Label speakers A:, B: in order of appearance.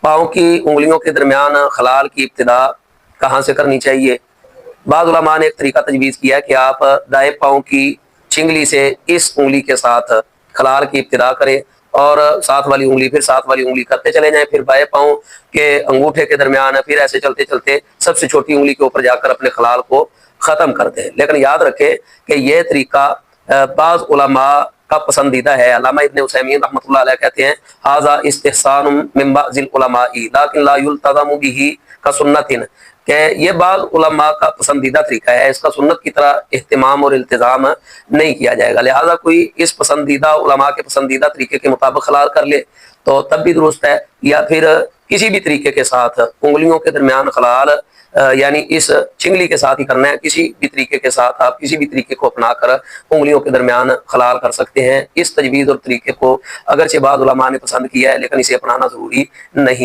A: पाँव की उंगलियों के दरमियान खलाल की इब्तिदा कहाँ से करनी चाहिए। बाद उलमा ने एक तरीका तजवीज़ किया कि आप दाएं पाँव की चिंगली से इस उंगली के साथ खलाल की इब्तिदा करें और साथ वाली उंगली, फिर साथ वाली उंगली करते चले जाएं, फिर बाएं पाँव के अंगूठे के दरमियान, फिर ऐसे चलते चलते सबसे छोटी उंगली के ऊपर जाकर अपने खलाल को ख़त्म कर दें। लेकिन याद रखें कि यह तरीका बाज़ उलमा का पसंदीदा है। अल्लामा इब्न उसैमीन रहमतुल्लाह अलैह कहते हैं, हाज़ा इस्तिहसानुम मिन बाज़िल उलमाई लाकिन ला युल्तज़मु बिही का सुन्नतिन, कि ये बाज़ उलमा का पसंदीदा तरीका है, इसका सुन्नत की तरह इहतिमाम और इल्तिज़ाम नहीं किया जाएगा। लिहाजा कोई इस पसंदीदा उलमा के पसंदीदा तरीके के मुताबिक खलाल कर ले तो तब भी दुरुस्त है, या फिर किसी भी तरीके के साथ उंगलियों के दरमियान खलाल यानी इस चिंगली के साथ ही करना है। किसी भी तरीके के साथ आप किसी भी तरीके को अपना कर उंगलियों के दरमियान खलाल कर सकते हैं। इस तजवीज़ और तरीके को अगरचे बाद उलमा ने पसंद किया है, लेकिन इसे अपनाना ज़रूरी नहीं है।